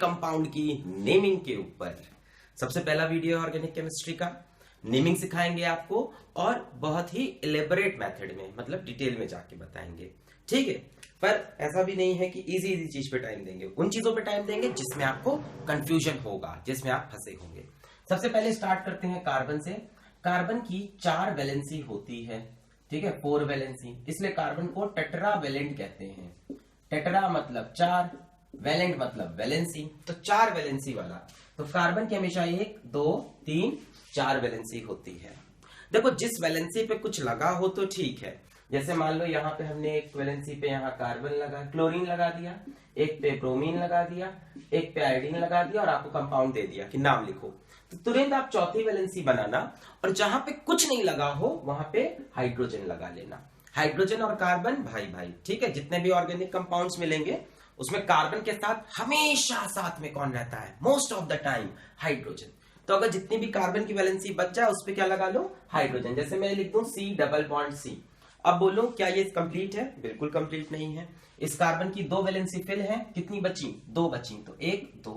Compound की naming के ऊपर। सबसे पहला वीडियो है ऑर्गेनिक केमिस्ट्री का। नेमिंग सिखाएंगे आपको और बहुत ही इलेबोरेट मेथड में, मतलब डिटेल में जाके बताएंगे, ठीक है। पर ऐसा भी नहीं है कि इजी चीज पे टाइम देंगे, उन चीजों पे टाइम देंगे जिसमें आपको कंफ्यूजन होगा, जिसमें आप फंसे होंगे। सबसे पहले स्टार्ट करते हैं कार्बन से। कार्बन की 4 वैलेंसी होती है, ठीक है, 4 वैलेंसी, इसलिए कार्बन को टेट्रावैलेंट कहते हैं। टेट्रा मतलब 4, वैलेंट मतलब वैलेंसी, तो 4 वैलेंसी वाला। तो कार्बन की हमेशा 1 2 3 4 वैलेंसी होती है। देखो, जिस वैलेंसी पे कुछ लगा हो तो ठीक है। जैसे मान लो यहाँ पे हमने एक वैलेंसी पे यहाँ कार्बन लगा, क्लोरीन लगा दिया, एक पे ब्रोमीन लगा दिया, एक पे आयोडीन लगा दिया और आपको कंपाउंड दे दिया कि नाम लिखो, तो तुरंत आप चौथी वैलेंसी बनाना और जहां पे कुछ नहीं लगा हो वहां पे हाइड्रोजन लगा लेना। हाइड्रोजन और कार्बन भाई भाई, ठीक है। जितने भी ऑर्गेनिक कंपाउंड्स मिलेंगे उसमें कार्बन के साथ हमेशा साथ में कौन रहता है? Most of the time hydrogen. तो अगर जितनी भी कार्बन की वैलेंसी बच जाए उस पर क्या लगा लो? हाइड्रोजन। जैसे मैं लिख दूं C डबल बॉन्ड C। अब बोलो क्या ये कंप्लीट है? बिल्कुल कंप्लीट नहीं है। इस कार्बन की 2 वैलेंसी फिल है, कितनी बची? 2 बची, तो 1 2।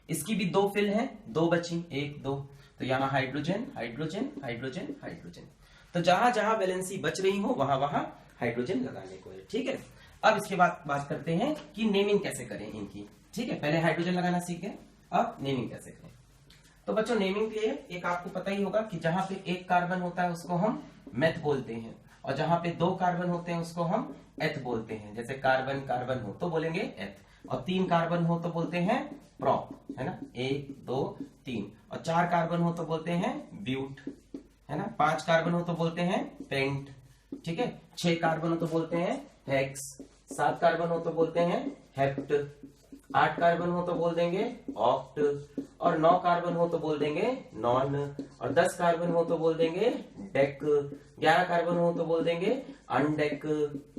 इसकी भी 2 फिल है, 2 बची, 1 2। तो यहां हाइड्रोजन हाइड्रोजन हाइड्रोजन हाइड्रोजन। तो जहां जहां वैलेंसी बच रही हो वहां वहां हाइड्रोजन लगाने को है, ठीक है। अब इसके बाद बात करते हैं कि नेमिंग कैसे करें इनकी, ठीक है। पहले हाइड्रोजन लगाना सीखे, अब नेमिंग कैसे करें। तो बच्चों, नेमिंग के लिए एक आपको पता ही होगा कि जहां पे 1 कार्बन होता है उसको हम मेथ बोलते हैं और जहां पे 2 कार्बन होते हैं उसको हम एथ बोलते हैं। जैसे कार्बन कार्बन हो तो बोलेंगे एथ, और 3 कार्बन हो तो बोलते हैं प्रोप, है ना, 1 2 3। और 4 कार्बन हो तो बोलते हैं ब्यूट, है ना। 5 कार्बन हो तो बोलते हैं पेंट, ठीक है। 6 कार्बन हो तो बोलते हैं हेक्स, 7 कार्बन हो तो बोलते हैं हेप्ट, 8 कार्बन हो तो बोल देंगे ऑक्ट, और 9 कार्बन हो तो बोल देंगे नॉन, और 10 कार्बन हो तो बोल देंगे डेक, 11 कार्बन हो तो बोल देंगे अनडेक,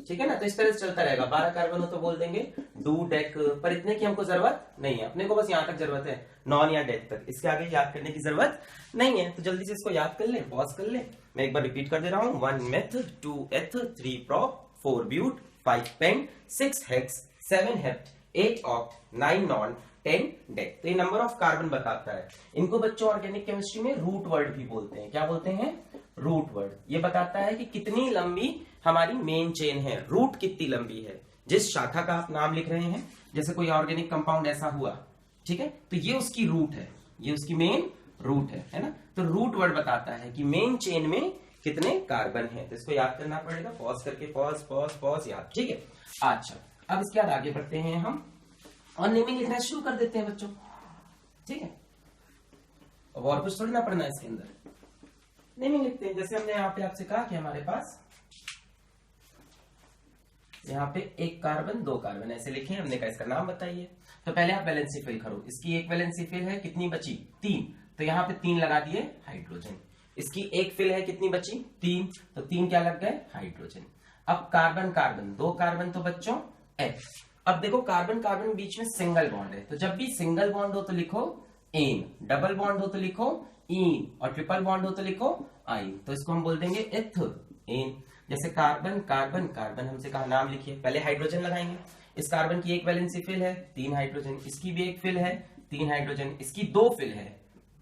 ठीक है ना। तो इस तरह से चलता रहेगा। 12 कार्बन हो तो बोल देंगे डू डेक। पर इतने की हमको जरूरत नहीं है, अपने को बस यहां तक जरूरत है, नॉन या डेक तक। इसके आगे याद करने की जरूरत नहीं है। तो जल्दी से इसको याद कर ले, पॉज कर ले। मैं एक बार रिपीट कर दे रहा हूं। 1 meth, 2 eth, 3 prop, 4 but, 5 pent, 6 hex, 7 hept, 8 oct, 9 non, 10 dec. तो ये नंबर ऑफ कार्बन बताता है। इनको बच्चों ऑर्गेनिक केमिस्ट्री में रूट वर्ड भी बोलते हैं। क्या बोलते हैं? Root word. ये बताता है कि कितनी लंबी हमारी मेन चेन है, रूट कितनी लंबी है, जिस शाखा का आप नाम लिख रहे हैं। जैसे कोई ऑर्गेनिक कंपाउंड ऐसा हुआ, ठीक है, तो ये उसकी रूट है, ये उसकी मेन रूट है ना। तो रूट वर्ड बताता है कि मेन चेन में कितने कार्बन है। तो इसको याद करना पड़ेगा, पॉज करके, पॉज पॉज पॉज, याद, ठीक है। अच्छा, अब इसके बाद आगे बढ़ते हैं हम और नेमिंग लिखना शुरू कर देते हैं बच्चों, ठीक है। अब और कुछ थोड़ी ना पढ़ना है इसके अंदर, नेमिंग लिखते हैं। जैसे हमने यहाँ पे आपसे कहा कि हमारे पास यहाँ पे 1 कार्बन 2 कार्बन ऐसे लिखे, हमने कहा इसका नाम बताइए। तो पहले आप वैलेंसी फिल करो। इसकी 1 वैलेंसी फिल है, कितनी बची? 3, तो यहाँ पे 3 लगा दिए हाइड्रोजन। इसकी 1 फिल है, कितनी बची? 3, तो 3 क्या लग गए? हाइड्रोजन। अब कार्बन कार्बन, 2 कार्बन तो बच्चों एच। अब देखो, कार्बन कार्बन बीच में सिंगल बॉन्ड है, तो जब भी सिंगल बॉन्ड हो तो लिखो एन, डबल बॉन्ड हो तो लिखो इन, और ट्रिपल बॉन्ड हो तो लिखो आइन। तो इसको हम बोल देंगे एथ एन। जैसे कार्बन कार्बन कार्बन, हमसे कहा नाम लिखिए, पहले हाइड्रोजन लगाएंगे। इस कार्बन की 1 वैलेंसी फिल है, 3 हाइड्रोजन। इसकी भी 1 फिल है, 3 हाइड्रोजन। इसकी 2 फिल है,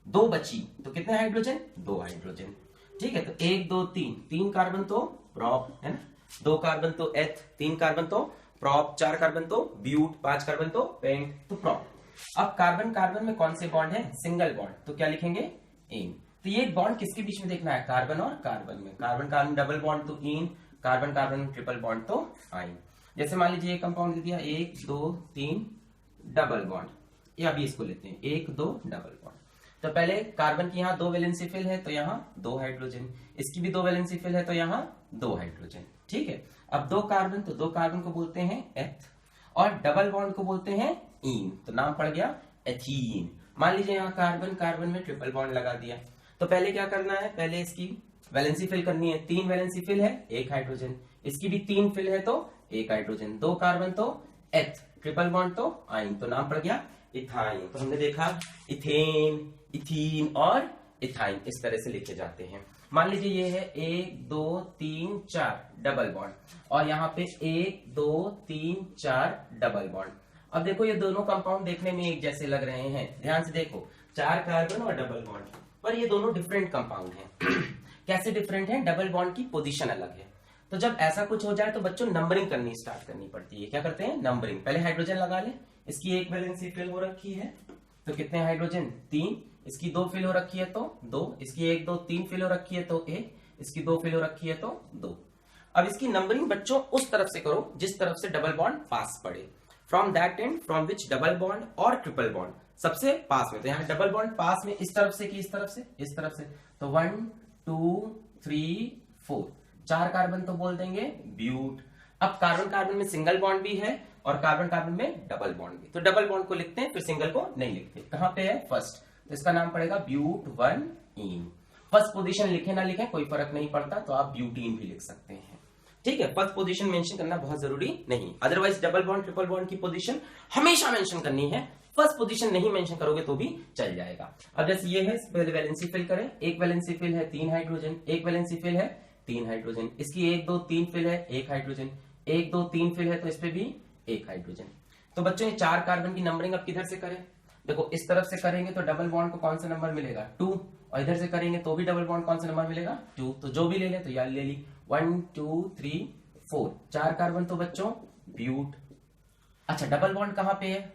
2 बची, तो कितने हाइड्रोजन? 2 हाइड्रोजन, ठीक है। तो 1 2 3, 3 कार्बन तो प्रोप, है ना, 2 कार्बन तो एथ, 3 कार्बन तो प्रोप, 4 कार्बन तो ब्यूट, 5 कार्बन तो पेंट, तो प्रोप। अब कार्बन कार्बन में कौन से बॉन्ड है? सिंगल बॉन्ड, तो क्या लिखेंगे? इन। तो ये बॉन्ड किसके बीच में देखना है? कार्बन और कार्बन में। कार्बन कार्बन डबल बॉन्ड तो इन, कार्बन कार्बन ट्रिपल बॉन्ड तो आइन। जैसे मान लीजिए एक कंपाउंड दे दिया 1 2 3 डबल बॉन्ड, या अभी इसको लेते हैं 1 2 डबल बॉन्ड। तो पहले कार्बन की यहाँ 2 वैलेंसी फिल है तो यहाँ 2 हाइड्रोजन, इसकी भी 2 वैलेंसी फिल है तो यहाँ 2 हाइड्रोजन, ठीक है। अब 2 कार्बन, तो 2 कार्बन को बोलते हैं एथ और डबल बॉन्ड को बोलते हैं इन, तो नाम पड़ गया एथीन। मान लीजिए यहाँ कार्बन कार्बन में ट्रिपल बॉन्ड लगा दिया, तो पहले क्या करना है? पहले इसकी वैलेंसी फिल करनी है। 3 वैलेंसी फिल है, 1 हाइड्रोजन। इसकी भी 3 फिल है तो 1 हाइड्रोजन। 2 कार्बन तो एथ, ट्रिपल बॉन्ड तो आइन, तो नाम पड़ गया इथाइन। तो हमने देखा इथेन, इथीन और इथाइन इस तरह से लिखे जाते हैं। मान लीजिए ये है 1 2 3 4 डबल बॉन्ड, और यहाँ पे 1 2 3 4 डबल बॉन्ड, अब देखो ये दोनों कंपाउंड देखने में एक जैसे लग रहे हैं, ध्यान से देखो, 4 कार्बन और डबल बॉन्ड, पर ये दोनों डिफरेंट कंपाउंड हैं। कैसे डिफरेंट हैं? डबल बॉन्ड की पोजीशन अलग है। तो जब ऐसा कुछ हो जाए तो बच्चों नंबरिंग करनी स्टार्ट करनी पड़ती है। क्या करते हैं? नंबरिंग। पहले हाइड्रोजन लगा ले, इसकी एक वैलेंसी फिल हो रखी है तो कितने हाइड्रोजन? 3। इसकी 2 फिल हो रखी है तो 2। इसकी 1 2 3 फिल हो रखी है तो 1। इसकी 2 फिल हो रखी है तो 2। अब इसकी नंबरिंग बच्चों उस तरफ से करो जिस तरफ से डबल बॉन्ड पास पड़े, from that and from which double bond और ट्रिपल बॉन्ड सबसे पास में। तो यहाँ डबल बॉन्ड पास में इस तरफ से कि इस तरफ से? इस तरफ से। तो 1 2 3 4, 4 कार्बन तो बोल देंगे ब्यूट। अब कार्बन कार्बन में सिंगल बॉन्ड भी है और कार्बन कार्बन में डबल बॉन्ड भी, तो डबल बॉन्ड को लिखते हैं फिर सिंगल को नहीं लिखते। कहां पे है? फर्स्ट, तो इसका नाम पड़ेगा ब्यूट 1 इन। फर्स्ट पोजीशन लिखे ना लिखे कोई फर्क नहीं पड़ता, तो आप ब्यूटीन भी लिख सकते हैं। ठीक है, फर्स्ट पोजीशन मेंशन करना बहुत जरूरी नहीं, otherwise double bond triple bond की पोजीशन हमेशा मेंशन करनी है, फर्स्ट पोजीशन नहीं मेंशन करोगे तो भी चल जाएगा। अब जैसे ये है, पहले वैलेंसी फिल करें। एक वैलेंसी फिल है 3 हाइड्रोजन, एक वैलेंसी फिल है 3 हाइड्रोजन, इसकी 1 2 3 फिल है 1 हाइड्रोजन, 1 2 3 फिल है तो इस पे भी 1 हाइड्रोजन। तो बच्चों ये 4 कार्बन की नंबरिंग अब किधर से करें? देखो इस तरफ से करेंगे तो डबल बॉन्ड को कौन सा नंबर मिलेगा? 2, और इधर से करेंगे तो भी डबल बॉन्ड कौन सा नंबर मिलेगा? 2। तो जो भी ले ले तो यार ले ली, 1 2 3 4, 4 कार्बन तो बच्चों ब्यूट। अच्छा डबल बॉन्ड कहां पे है?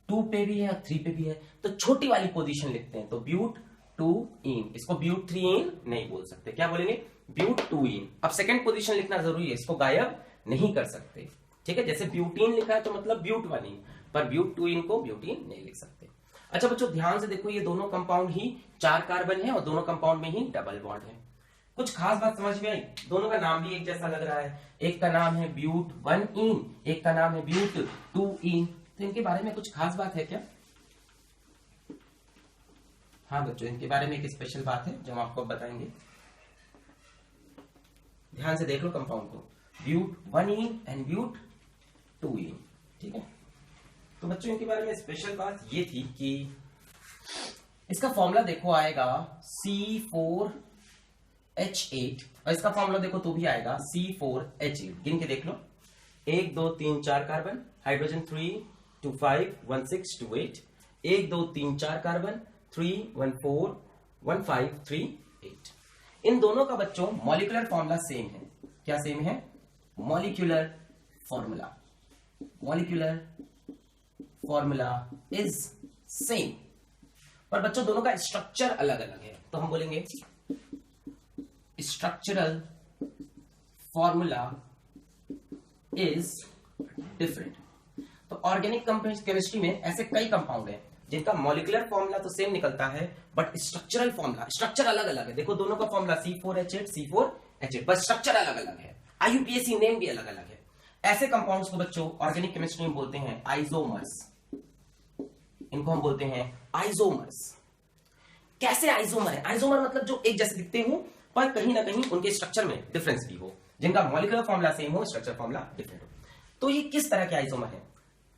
2 पे भी है और 3 पे भी है, तो छोटी वाली पोजीशन लिखते हैं, तो ब्यूट 2 इन। इसको ब्यूट 3 इन नहीं बोल सकते, क्या बोलेंगे? ब्यूट 2 इन। अब सेकंड पोजीशन लिखना जरूरी है, इसको गायब नहीं कर सकते। ठीक है, जैसे ब्यूटीन लिखा है तो मतलब ब्यूट 1 इन, पर ब्यूट 2 इन को ब्यूटीन नहीं लिख सकते। अच्छा बच्चों ध्यान से देखो, ये दोनों कंपाउंड ही 4 कार्बन है और दोनों कंपाउंड में ही डबल बॉन्ड है। कुछ खास बात समझ में आई? दोनों का नाम भी एक जैसा लग रहा है, एक का नाम है ब्यूट 1 इन, एक का नाम है ब्यूट 2 इन, तो इनके बारे में कुछ खास बात है क्या? हाँ बच्चों, इनके बारे में एक स्पेशल बात है जो हम आपको बताएंगे। ध्यान से देख लो कंपाउंड को, ब्यूट 1 इन एंड ब्यूट 2 इन। ठीक है, तो बच्चों इनके बारे में स्पेशल बात ये थी कि इसका फॉर्मूला देखो आएगा C4H8 और इसका फॉर्मूला देखो तो भी आएगा C4H8। गिन के देख लो, 1 2 3 4 कार्बन, हाइड्रोजन 3 2 5 1 6 2 8, 1 2 3 4 कार्बन, 3 1 4 1 5 3 8। इन दोनों का बच्चों मॉलिक्यूलर फॉर्मूला सेम है। क्या सेम है? Molecular formula, molecular formula is same, पर बच्चों दोनों का स्ट्रक्चर अलग अलग है, तो हम बोलेंगे स्ट्रक्चरल फॉर्मूला इज डिफरेंट। तो ऑर्गेनिक केमिस्ट्री में ऐसे कई कंपाउंड हैं जिनका मॉलिक्यूलर फॉर्मूला तो सेम निकलता है बट स्ट्रक्चरल फॉर्मूला, स्ट्रक्चर अलग अलग है। देखो दोनों का फॉर्मूला C4H8 पर स्ट्रक्चर अलग अलग है, IUPAC नेम भी अलग अलग है। ऐसे कंपाउंड्स को बच्चों ऑर्गेनिक केमिस्ट्री में बोलते हैं आइसोमर्स, इनको हम बोलते हैं आइसोमर्स। कैसे आइसोमर है? आइसोमर मतलब जो एक जैसे दिखते हो पर कहीं ना कहीं उनके स्ट्रक्चर में डिफरेंस भी हो, जिनका मॉलिक्यूलर फॉर्मूला सेम हो, स्ट्रक्चर फॉर्मूला डिफरेंट हो। तो ये किस तरह के आइसोमर है?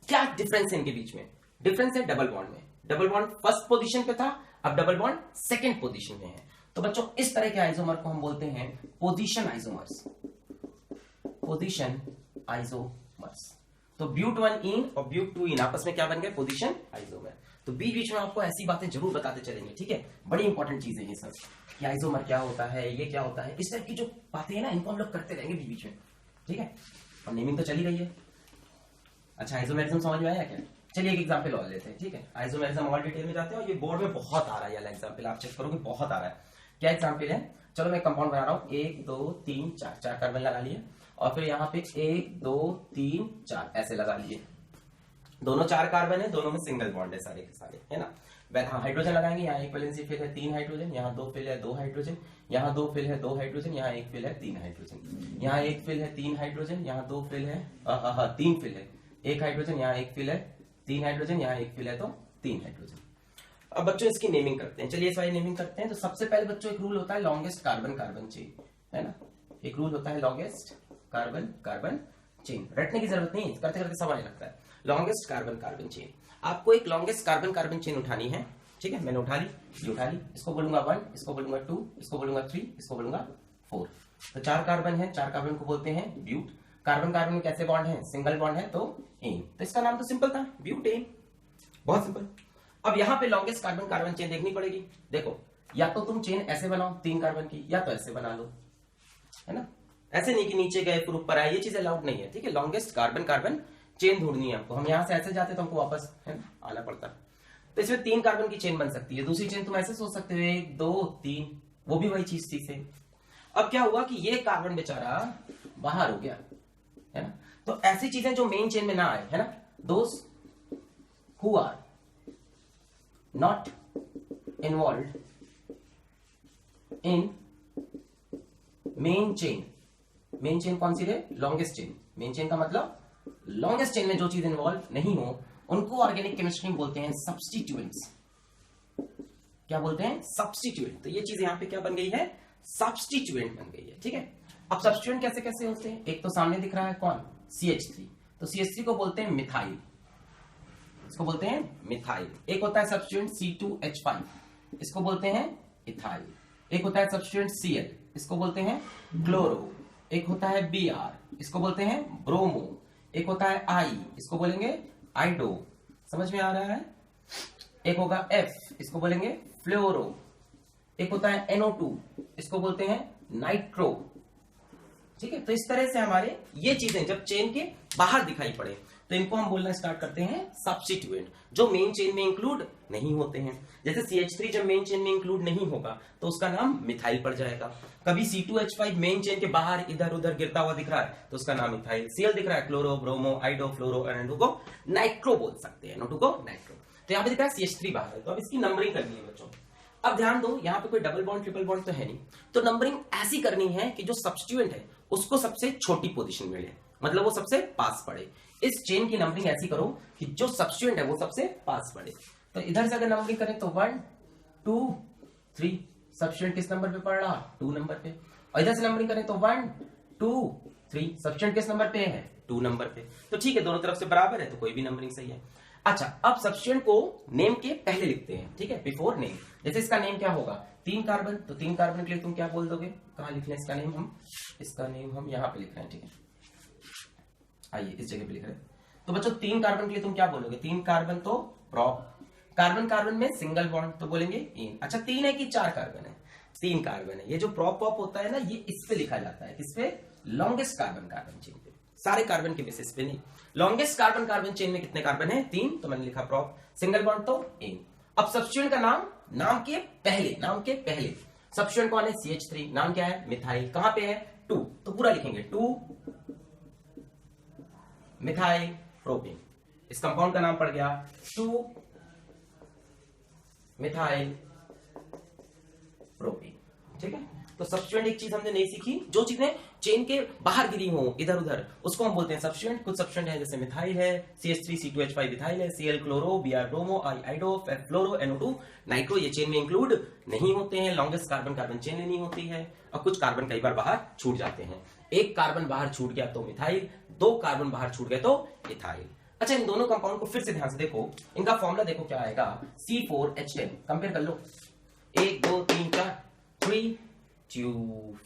क्या डिफरेंस है इनके बीच में? डिफरेंस है डबल बॉन्ड में। डबल बॉन्ड फर्स्ट पोजीशन पे था, अब डबल बॉन्ड सेकंड पोजीशन में है। तो बच्चों इस तरह के आइसोमर को हम बोलते हैं पोजीशन आइसोमर्स, पोजीशन आइसोमर्स। तो ब्यूट 1 इन और ब्यूट 2 इन आपस में क्या बन गए? Position isomer. तो बीच बीच में आपको ऐसी बातें जरूर बताते चलेंगे, ठीक है, बड़ी इंपॉर्टेंट चीजें ये सब, कि आइसोमर क्या होता है, ये क्या होता है, इस तरह की जो बातें हैं ना इनको हम लोग करते रहेंगे बीच बीच में, ठीक है। और नेमिंग तो चली रही है। अच्छा आइसोमेरिज्म समझ में आया क्या? चलिए एक एग्जांपल और लेते हैं, ठीक है। आइसोमेरिज्म और डिटेल में जाते हैं और ये बोर्ड में बहुत आ रहा है, ये एग्जांपल आप चेक करोगे बहुत आ रहा है। क्या एग्जांपल है? चलो मैं कंपाउंड बना रहा हूँ, 1 2 3 4, 4 कार्बन लगा लिए और फिर यहाँ पे 1 2 3 4 ऐसे लगा लिए। दोनों 4 कार्बन है, दोनों में सिंगल बॉन्ड है सारे के सारे, है ना। हाँ हाइड्रोजन लगाएंगे, यहाँ एक वैलेंसी फिल है 3 हाइड्रोजन, यहाँ 2 फिल है 2 हाइड्रोजन, यहाँ 2 फिल है 2 हाइड्रोजन, यहाँ 1 फिल है 3 हाइड्रोजन, यहाँ 1 फिल है 3 हाइड्रोजन, यहाँ 2 फिल है 3 फिल है 1 हाइड्रोजन, यहाँ 1 फिल है 3 हाइड्रोजन, यहाँ 1 फिल है तो 3 हाइड्रोजन। अब बच्चों इसकी नेमिंग करते हैं। चलिए इस वाली नेमिंग करते हैं। तो सबसे पहले बच्चों एक रूल होता है लॉन्गेस्ट कार्बन कार्बन चेन, है ना। एक रूल होता है लॉन्गेस्ट कार्बन कार्बन चेन, रटने की जरूरत नहीं है, करते करते सब आने लगता है। लॉन्गेस्ट कार्बन कार्बन चेन, आपको एक लॉन्गेस्ट कार्बन कार्बन चेन उठानी है, ठीक है। मैंने उठा ली, ये उठा ली, इसको बोलूंगा 1, इसको बोलूंगा 2, इसको बोलूंगा 3, इसको बोलूंगा 4। तो 4 कार्बन है, 4 कार्बन को बोलते हैं ब्यूट। कार्बन कार्बन में कैसे बॉन्ड है? सिंगल बॉन्ड है तो एन, तो इसका नाम तो सिंपल था, ब्यूटेन, बहुत सिंपल। अब यहां पे लॉन्गेस्ट कार्बन कार्बन चेन देखनी पड़ेगी। देखो, या तो तुम चेन ऐसे बनाओ 3 कार्बन की, या तो ऐसे बना लो, है ना। ऐसे नहीं कि नीचे गए फिर ऊपर आए, ये चीज अलाउड नहीं है, ठीक है। लॉन्गेस्ट कार्बन कार्बन चेन ढूंढनी है हमको। हम यहां से ऐसे जाते तो हमको वापस, है ना, आना पड़ता। तो इसमें 3 कार्बन की चेन बन सकती है। दूसरी चेन तुम ऐसे सोच सकते हो 1 2 3, वो भी वही चीज थी सेम। अब क्या हुआ कि ये कार्बन बेचारा बाहर हो गया, है ना। तो ऐसी चीजें जो मेन चेन में ना आए, है ना, those who are not involve in main chain. Main chain कौन सी है? Longest chain. मेन चेन का मतलब लॉन्गेस्ट चेन में जो चीज इन्वॉल्व नहीं हो उनको ऑर्गेनिक केमिस्ट्री में बोलते हैं सब्स्टिट्यूएंट्स। क्या बोलते हैं? सब्स्टिट्यूएंट। तो ये चीज यहां पे क्या बन गई है? सब्स्टिट्यूएंट बन गई है, ठीक है। अब सब्स्टिट्यूएंट कैसे कैसे होते हैं? एक तो सामने दिख रहा है कौन? CH3। तो CH3 को बोलते हैं मिथाइल, इसको बोलते हैं मिथाइल। एक होता है सब्स्टिट्यूएंट C2H5, इसको बोलते हैं इथाइल। एक होता है सब्स्टिट्यूएंट Cl, इसको बोलते हैं क्लोरो। एक होता है Br, इसको बोलते हैं ब्रोमो। एक होता है I, इसको बोलेंगे आइडो। समझ में आ रहा है? एक होगा F, इसको बोलेंगे फ्लोरो। एक होता है NO2, इसको बोलते हैं नाइट्रो, ठीक है। तो इस तरह से हमारे ये चीजें जब चेन के बाहर दिखाई पड़े तो इनको हम बोलना स्टार्ट करते हैं सब्स्टिट्यूएंट, जो मेन चेन में इंक्लूड नहीं होते हैं। जैसे CH3 जब मेन चेन में इंक्लूड नहीं होगा तो उसका नाम मिथाइल पड़ जाएगा। कभी C2H5 मेन चेन के बाहर इधर उधर गिरता हुआ दिख रहा है तो उसका नाम मिथाइल। Cl दिख रहा है, क्लोरो, ब्रोमो, आइडो, फ्लोरो, NO2 को नाइट्रो बोल सकते हैं, NO2 को नाइट्रो। तो यहाँ पे दिख रहा है CH3 बाहर है, तो अब इसकी नंबरिंग करनी है बच्चों। अब ध्यान दो, यहाँ पे कोई डबल बॉन्ड ट्रिपल बॉन्ड तो है नहीं, तो नंबरिंग ऐसी करनी है कि जो सब्स्टिट्यूएंट है उसको सबसे छोटी पोजीशन मिले, मतलब वो सबसे पास पड़े। इस चेन की नंबरिंग ऐसी करो कि जो सब्स्टिट्यूएंट है वो सबसे पास पड़े। तो इधर से अगर नंबरिंग करें तो 1 2 3, सब्स्टिट्यूएंट किस नंबर पे पड़ रहा? 2 नंबर पे। और इधर से नंबरिंग करें तो 1 2 3, सब्स्टिट्यूएंट किस नंबर पे है? 2 नंबर पे। तो ठीक है, दोनों तरफ से बराबर है तो कोई भी नंबरिंग सही है। अच्छा, अब सब्स्टिट्यूएंट को नेम के पहले लिखते हैं, ठीक है, बिफोर नेम। जैसे इसका नेम क्या होगा? 3 कार्बन, तो 3 कार्बन के लिए तुम क्या बोल दोगे? कहां लिख लें इसका नेम? इसका नेम हम यहां पे लिख रहे हैं, ठीक है। आइए इस जगह पे लिख रहे हैं। तो बच्चों 3 कार्बन के लिए तुम क्या बोलोगे? 3 कार्बन तो प्रोप, कार्बन कार्बन में सिंगल बॉन्ड तो बोलेंगे इन। अच्छा, 3 है कि 4 कार्बन है? 3 कार्बन है। ये जो प्रोप पॉप होता है ना, ये इस पे लिखा जाता है, किस पे? लॉन्गेस्ट कार्बन कार्बन चेन पे, सारे कार्बन के बेसिस पे नहीं। लॉन्गेस्ट कार्बन कार्बन चेन में कितने कार्बन है? 3, तो मैंने लिखा प्रोप। सिंगल बॉन्ड तो इन। अब सब्स्टिट्यूएंट का नाम, नाम के पहले सब्स्टिट्यूएंट कौन है? CH3। नाम क्या है? मिथाइल। कहां पे है? 2, तो पूरा लिखेंगे 2 मिथाइल प्रोपेन। इस कंपाउंड का नाम पड़ गया 2 मिथाइल प्रोपेन, ठीक है। तो सब्स्टिट्यूएंट एक चीज हमने नहीं सीखी, जो चीजें चेन के बाहर गिरी हो इधर उधर उसको हम बोलते हैं सब्स्टिट्यूएंट। कुछ सब्स्टिट्यूएंट है जैसे मिथाइल है, CH3 C2H5 इथाइल है, Cl chloro, Br bromo, I आइडो, F fluoro, NO2 nitro, ये चेन में इंक्लूड नहीं होते हैं। लॉन्गेस्ट कार्बन कार्बन चेन में नहीं होती है। और कुछ कार्बन कई बार बाहर छूट जाते हैं। 1 कार्बन बाहर छूट गया तो मिथाइल, 2 कार्बन बाहर छूट गए तो इथाइल। अच्छा, इन दोनों कंपाउंड को फिर से ध्यान से देखो, इनका फॉर्मूला देखो क्या आएगा? C4H10। कंपेयर कर लो, 1 2 3 4, 3 2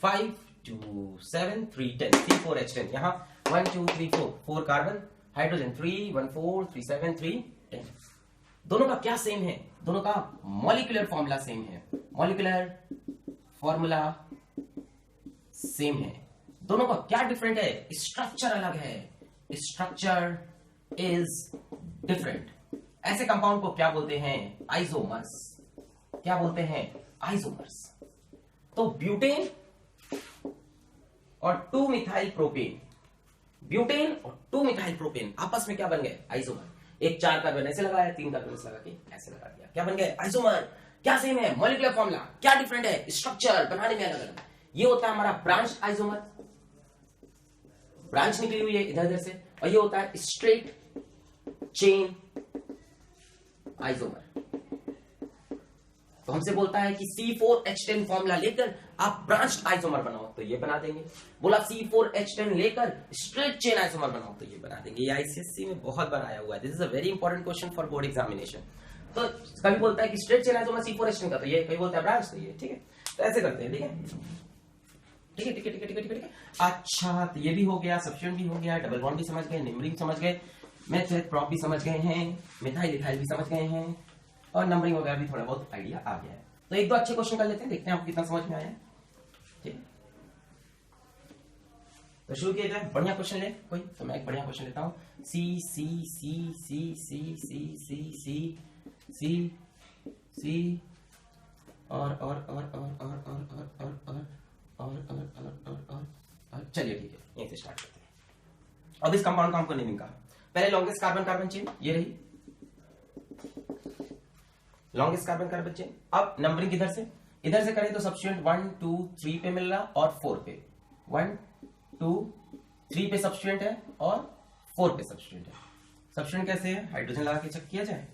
5 2 7 3 10, C4H10। यहाँ 1 2 3 4 कार्बन, हाइड्रोजन 3 1 4 3 7 3 10। दोनों का क्या सेम है? दोनों का मॉलिक्यूलर फॉर्मूला सेम है। मॉलिक्यूलर फॉर्मूला सेम है। दोनों का क्या डिफरेंट है? स्ट्रक्चर अलग है। Structure is different. ऐसे कंपाउंड को क्या बोलते हैं? आइसोमर्स। क्या बोलते हैं? आइसोमर्स। तो ब्यूटेन और 2 मिथाइल प्रोपेन, ब्यूटेन और 2 मिथाइल प्रोपेन आपस में क्या बन गए? आइसोमर। एक 4 कार्बन ऐसे लगाया, 3 कार्बन ऐसे लगा के ऐसे लगा दिया, क्या बन गए? आइसोमर। क्या सेम है? Molecular formula. क्या डिफरेंट है? स्ट्रक्चर बनाने में अलग अलग। ये होता है हमारा ब्रांच आइसोमर, ब्रांच निकली हुई है इधर उधर से। और ये होता है स्ट्रेट चेन आइसोमर। तो हमसे बोलता है कि C4H10 फॉर्मूला लेकर आप ब्रांच आइसोमर बनाओ तो ये बना देंगे। बोला C4H10 लेकर स्ट्रेट चेन आइसोमर बनाओ तो ये बना देंगे। ये ICSE में बहुत बार आया हुआ है। This is a very important question for board examination. तो कभी बोलता है कि स्ट्रेट चेन आइसोमर C4H10 का, तो ये कभी बोलता है ब्रांच, तो ये ठीक है। तो ऐसे करते हैं, ठीक है, ठीक है, ठीक है, ठीक है, ठीक है। अच्छा, तो ये भी हो गया, सब्स्टिट्यूएंट भी हो गया, डबल बॉन्ड भी समझ गए, नंबरिंग समझ गए। मेथड प्रॉप भी समझ गए हैं, मिथाइल इथाइल भी समझ गए हैं, और नंबरिंग वगैरह भी थोड़ा बहुत आइडिया आ गया है। तो एक दो अच्छे क्वेश्चन कर लेते हैं, देखते हैं आपको कितना समझ में आया। ठीक, तो शुरू किया जाए। बढ़िया क्वेश्चन ले कोई, तो मैं एक बढ़िया क्वेश्चन लेता हूँ। सी C C C C C C C C सी और चलिए ठीक है, यहीं से स्टार्ट करते हैं। अब इस कंपाउंड का हमको नेमिंग कहा। पहले लॉन्गेस्ट कार्बन कार्बन चेन, ये रही लॉन्गेस्ट कार्बन कार्बन चेन। अब नंबरिंग किधर से, इधर से करें तो सब्स्टिट्यूएंट 1 2 3 पे मिल रहा और 4 पे, 1 2 3 पे सब्स्टिट्यूएंट है और 4 पे सब्स्टिट्यूएंट है। सब्स्टिट्यूएंट कैसे है, हाइड्रोजन लगा के चेक किया जाए।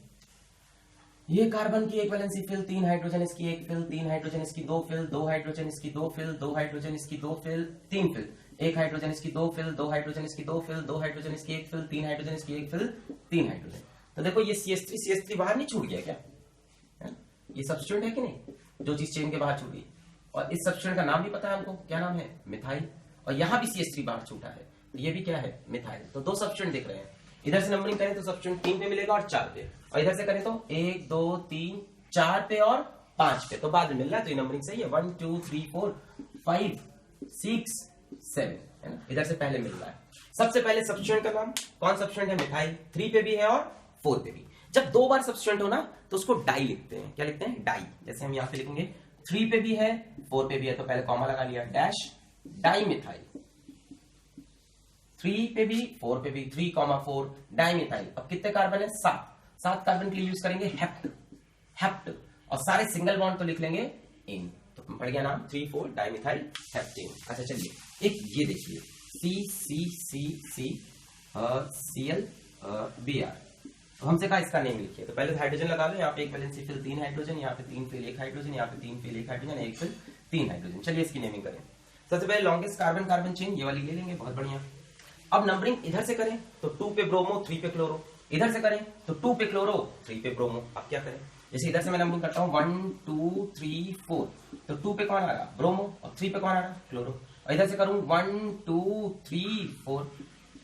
ये कार्बन की एक वैलेंसी फिल, 3 हाइड्रोजन इसकी एक फिल, 3 हाइड्रोजन इसकी 2 फिल, 2 हाइड्रोजन इसकी 2 फिल, 2 हाइड्रोजन इसकी 2 फिल, 3 फिल, 1 हाइड्रोजन इसकी 2 फिल, 2 हाइड्रोजन इसकी 2 फिल, 2 हाइड्रोजन इसकी 1 फिल, 3 हाइड्रोजन इसकी 1 फिल, 3 हाइड्रोजन। तो देखो ये CH3 बाहर नहीं छूट गया क्या, ये सब्स्टिट्यूएंट है कि नहीं, जो चीज चेन के बाहर छूट गई। और इस सब्स्टिट्यूएंट का नाम भी पता है हमको, क्या नाम है, मिथाइल। और यहां भी CH3 बाहर छूटा है, तो ये भी क्या है, मिथाइल। तो दो सब्स्टिट्यूएंट दिख रहे हैं। इधर से नंबरिंग करें तो सब्स्टिट्यूएंट 3 पे मिलेगा और 4 पे, और इधर से करें तो 1 2 3 4 पे और 5 पे, तो बाद में मिल रहा है। तो ये नंबरिंग सही है, 1 2 3 4 5 6 7 है ना। इधर से पहले मिल रहा है। सबसे पहले सब्स्टिट्यूएंट का नाम, कौन सब्स्टिट्यूएंट है, मिथाइल। 3 पे भी है और 4 पे भी। जब दो बार सब्स्टिट्यूएंट हो ना तो उसको डाई लिखते हैं। क्या लिखते हैं, डाई। जैसे हम यहां पे लिखेंगे 3 पे भी है 4 पे भी है, तो पहले कॉमा लगा लिया, डैश डाई मिथाइल। 3 पे भी 4 पे भी, 3,4 डाई मिथाइल। अब कितने कार्बन है, 7 कार्बन के लिए यूज करेंगे हेप्ट, हेप्ट। और सारे सिंगल बॉन्ड तो लिख लेंगे इन, तो पड़ गया नाम 3,4 डाई मिथाइल हेप्टेन। अच्छा चलिए एक ये देखिए, CCCCCl Br। तो हमसे कहा इसका नेम लिखिए, तो पहले हाइड्रोजन लगा लो। यहाँ पे एक वैलेंसी फिल 3 हाइड्रोजन, यहाँ पे 3 फिल 1 हाइड्रोजन, यहाँ पे 3 फिल 1 हाइड्रोजन, 1 फिल 3 हाइड्रोजन। चलिए इसकी नेमिंग करें। सबसे पहले लॉन्गेस्ट कार्बन कार्बन चेन ये वाली ले लेंगे, बहुत बढ़िया। अब नंबरिंग इधर से करें तो 2 पे ब्रोमो 3 पे क्लोरो, इधर से करें तो 2 पे क्लोरो 3 पे ब्रोमो। अब क्या करें, जैसे इधर से मैं नंबरिंग करता हूँ 1 2 3 4, तो 2 पे कौन आ रहा, ब्रोमो, और 3 पे कौन आ रहा, क्लोरो। और इधर से करूं 1 2 3 4,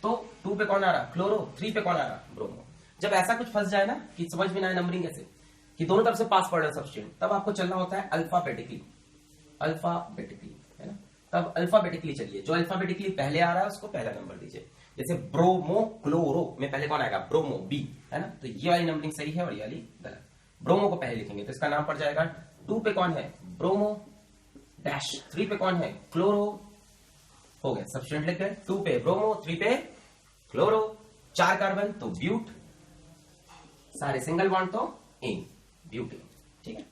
तो 2 पे कौन आ रहा, क्लोरो, 3 पे कौन आ रहा, ब्रोमो। जब ऐसा कुछ फंस जाए ना कि समझ में ना आए नंबरिंग कैसे, कि दोनों तरफ से पास पड़ रहा है सब्स्टिट्यूएंट, तब आपको चलना होता है अल्फाबेटिकली, अल्फाबेटिकली है ना। तब अल्फाबेटिकली चलिए, जो अल्फाबेटिकली पहले आ रहा है उसको पहला नंबर दीजिए। जैसे ब्रोमो क्लोरो में पहले कौन आएगा, ब्रोमो, बी है ना। तो ये वाली नंबरिंग सही है और ये वाली गलत। ब्रोमो को पहले लिखेंगे तो इसका नाम पड़ जाएगा, 2 पे कौन है, ब्रोमो डैश, 3 पे कौन है, क्लोरो। हो गया, सब्स्टिट्यूएंट लिख गए, 2 पे ब्रोमो 3 पे क्लोरो। 4 कार्बन तो ब्यूट, सारे सिंगल बॉन्ड तो इन, ब्यूटेन। ठीक है,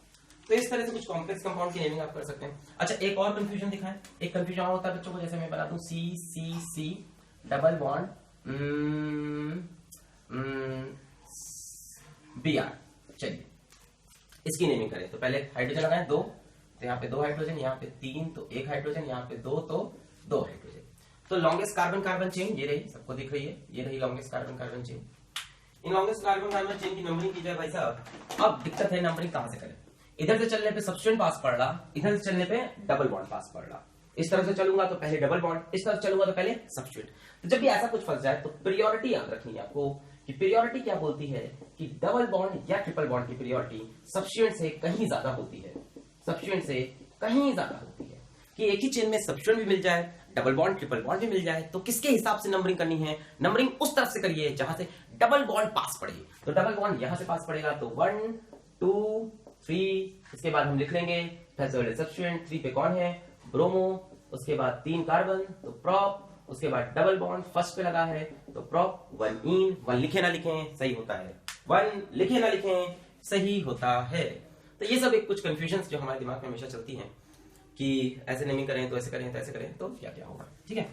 तो इस तरह से कुछ कॉम्प्लेक्स कंपाउंड की नेमिंग आप कर सकते हैं। अच्छा एक और कंफ्यूजन दिखाएं, एक कंफ्यूजन और होता है बच्चों को, जैसे मैं बता दूं CCC डबल बॉन्ड Br। चलिए इसकी नेमिंग करें तो पहले हाइड्रोजन लगाएं 2, तो यहाँ पे 2 हाइड्रोजन, यहाँ पे 3 तो 1 हाइड्रोजन, यहाँ पे 2 तो 2 हाइड्रोजन। तो लॉन्गेस्ट कार्बन कार्बन चेन ये रही, सबको दिख रही है, ये रही लॉन्गेस्ट कार्बन कार्बन चेन। इन लॉन्गेस्ट कार्बन कार्बन चेन की नंबरिंग की जाए भाई साहब। अब दिक्कत है नंबरिंग कहां से करें, इधर से चलने पे सब्स्टिट्यूएंट पास पड़ रहा, इधर से चलने पे डबल बॉन्ड पास पड़ रहा। इस तरह से चलूंगा तो पहले डबल बॉन्ड, इस तरह से चलूंगा तो पहले सब्स्टिट्यूएंट। तो जब भी ऐसा कुछ फंस जाए तो प्रियोरिटी याद रखनी है आपको, कि प्रियोरिटी क्या बोलती है कि डबल बॉन्ड या ट्रिपल बॉन्ड की प्रियोरिटी सब्स्टिट्यूएंट से कहीं ज्यादा होती है, सब्स्टिट्यूएंट से कहीं ज्यादा होती है। कि एक ही चेन में सब्स्टिट्यूएंट भी मिल जाए, डबल बॉन्ड ट्रिपल बॉन्ड भी मिल जाए, तो किसके हिसाब से नंबरिंग करनी है, नंबरिंग उस तरफ से करिए जहां से डबल बॉन्ड पास पड़े। तो डबल बॉन्ड यहां से पास पड़ेगा तो 1 2 3, इसके बाद हम लिख लेंगे सब्स्टिट्यूएंट, 3 पे कौन है, ब्रोमो, उसके बाद 3 कार्बन तो प्रोप, उसके बाद डबल बॉन्ड फर्स्ट पे लगा है तो प्रोप 1 इन, 1 लिखे ना लिखें सही होता है, 1 लिखे ना लिखें सही होता है। तो ये सब एक कुछ कंफ्यूजन जो हमारे दिमाग में हमेशा चलती हैं कि ऐसे नेमिंग करें तो ऐसे करें तो ऐसे करें, तो क्या क्या होगा। ठीक है,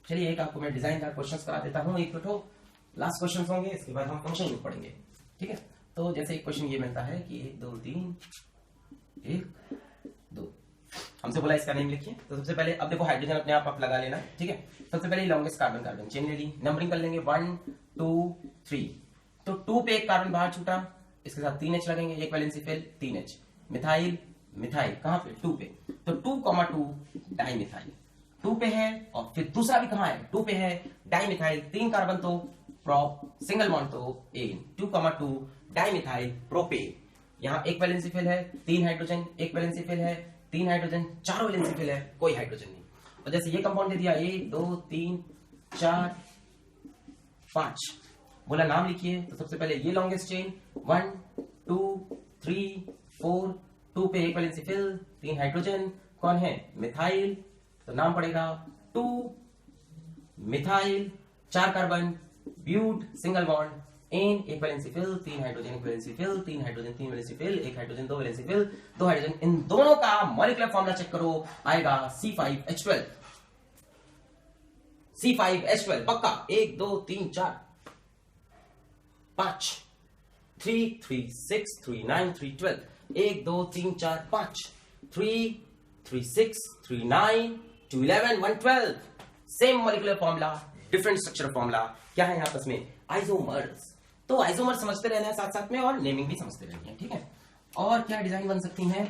चलिए एक आपको मैं डिजाइनदार क्वेश्चंस करा देता हूं, एक तो लास्ट क्वेश्चंस होंगे, इसके बाद हम फंक्शन ग्रुप पढ़ेंगे। ठीक है, तो जैसे एक क्वेश्चन ये मिलता है कि 1 2 3 1 2, हमसे बोला इसका नेम लिखिए। तो सबसे पहले अब देखो हाइड्रोजन अपने आप लगा लेना। ठीक है, सबसे पहले लॉन्गेस्ट कार्बन कार्बन चेन ले ली, नंबरिंग कर लेंगे 1 2 3। तो 2 पे एक कार्बन बाहर छूटा, इसके साथ 3H लगेंगे, एक valency fill 3H, methyl methyl कहां पे 2 पे, तो 2,2 डाई मिथाइल 2 पे है, और फिर दूसरा भी कहां है 2 पे है, डाई मिथाइल 3 कार्बन तो प्रोप, सिंगल बॉन्ड तो एन, 2,2 डाई मिथाइल प्रोपेन। यहां एक वैलेंसी फिल है 3 हाइड्रोजन, एक वैलेंसी फिल है 3 हाइड्रोजन, चारों वैलेंसी फिल है, कोई हाइड्रोजन नहीं। और जैसे ये कंपाउंड दे दिया 1 2 3 4 5, बोला नाम लिखिए, तो सबसे पहले ये लॉन्गेस्ट चेन 1 2 3 4, 2 पे एक वैलेंसी फिल 3 हाइड्रोजन, कौन है मिथाइल, तो नाम पड़ेगा 2 methyl, 4 carbon but single bond ane, एक वैलेंसी फिल 3 हाइड्रोजन, एक valency fill 3 hydrogen, 3 valency fill, एक हाइड्रोजन, 2 वैलेंसी फिल 2 हाइड्रोजन, इन दोनों का मॉलिक्यूलर फॉर्मूला चेक करो, आएगा C5H12, C5H12 पक्का, 1 2 3 4 5 3 3 6 3 9 3 12, 1 2 3 4 5 3 3 6 3 9 2 11 1 12, same molecular formula different structure formula, क्या है यहाँ पर आइसोमर्स, तो आइसोमर समझते रहना है साथ साथ में, और नेमिंग भी समझते रहनी है, ठीक है। और क्या डिजाइन बन सकती है,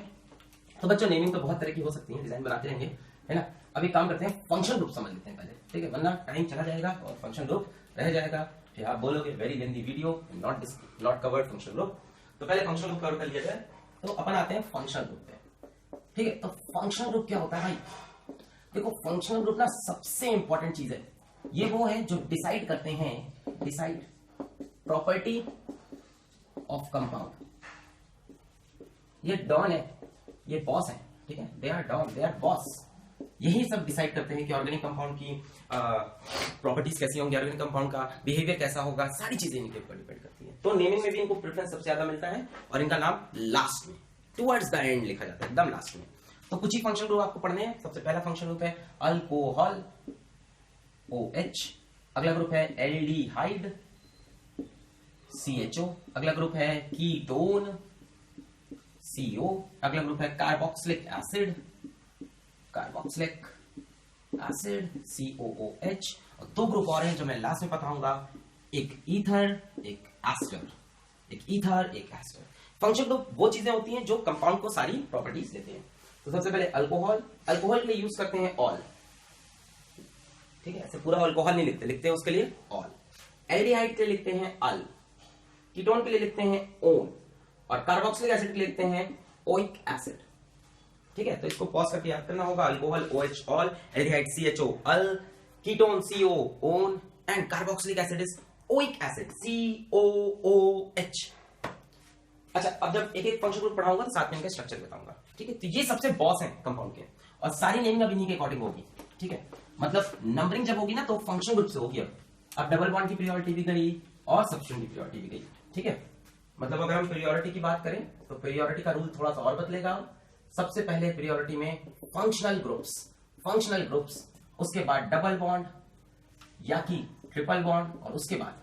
तो बच्चों नेमिंग तो बहुत तरह की हो सकती है, डिजाइन बनाते रहेंगे, है ना। अभी काम करते हैं फंक्शन ग्रुप समझ लेते हैं पहले, ठीक है, वरना टाइम चला जाएगा और फंक्शन ग्रुप रह जाएगा, फिर आप बोलोगे very lengthy video, not covered function group. तो पहले फंक्शन ग्रुप कवर कर लिया जाए, तो अपन आते हैं फंक्शन ग्रुप पे, ठीक है। तो फंक्शन ग्रुप क्या होता है भाई, देखो फंक्शनल ग्रुप ना सबसे इंपॉर्टेंट चीज है, ये वो है जो डिसाइड करते हैं, डिसाइड प्रॉपर्टी ऑफ कंपाउंड। ये डॉन है, ये बॉस है, ठीक है, they are don, they are boss, यही सब डिसाइड करते हैं कि ऑर्गेनिक कंपाउंड की प्रॉपर्टीज कैसी होंगी, ऑर्गेनिक कंपाउंड का बिहेवियर कैसा होगा, सारी चीजें इनके ऊपर डिपेंड करती हैं। तो नेमिंग में भी इनको प्रेफरेंस सबसे ज्यादा मिलता है, और इनका नाम लास्ट में टुवर्ड्स द एंड लिखा जाता है, एकदम लास्ट में। तो कुछ ही फंक्शन ग्रुप आपको पढ़ने हैं। सबसे पहला फंक्शन ग्रुप है अल्कोहल OH, अगला ग्रुप है एल्डिहाइड CHO, अगला ग्रुप है कीटोन CO, अगला ग्रुप है कार्बोक्सिलिक एसिड COOH, और दो ग्रुप और हैं जो मैं लास्ट में बताऊंगा, एक ईथर एक एस्टर, एक ईथर एक एस्टर। फंक्शन ग्रुप वो चीजें होती हैं जो कंपाउंड को सारी प्रॉपर्टीज देते हैं। तो सबसे पहले अल्कोहल, अल्कोहल के लिए यूज करते हैं ऑल, ठीक है, ऐसे पूरा अल्कोहल नहीं लिखते, लिखते हैं उसके लिए ऑल। एल्डिहाइड के लिए लिखते हैं अल, कीटोन के लिए लिखते हैं ओन, और कार्बोक्सिलिक एसिड के लिए लिखते हैं ओइक एसिड, ठीक है। तो इसको पॉज करके याद करना होगा, alcohol OH ol, aldehyde CHO al, ketone CO one, and carboxylic acid is oic acid COOH। अच्छा, अब जब एक एक फंक्शन ग्रुप पढ़ाऊंगा तो साथ में इनका स्ट्रक्चर बताऊंगा, ठीक है। तो ये सबसे बॉस है कंपाउंड के, और सारी नेमिंग अब इन्हीं के अकॉर्डिंग होगी, ठीक है। मतलब नंबरिंग जब होगी ना तो फंक्शन ग्रुप से होगी। अब डबल बॉन्ड की प्रायोरिटी भी गई और सब्स्टिट्यूशन की प्रायोरिटी भी गई, ठीक है। मतलब अगर हम प्रायोरिटी की बात करें तो प्रायोरिटी का रूल थोड़ा सा और बदलेगा। सबसे पहले प्रायोरिटी में फंक्शनल ग्रुप्स, उसके बाद डबल बॉन्ड या कि ट्रिपल बॉन्ड, और उसके बाद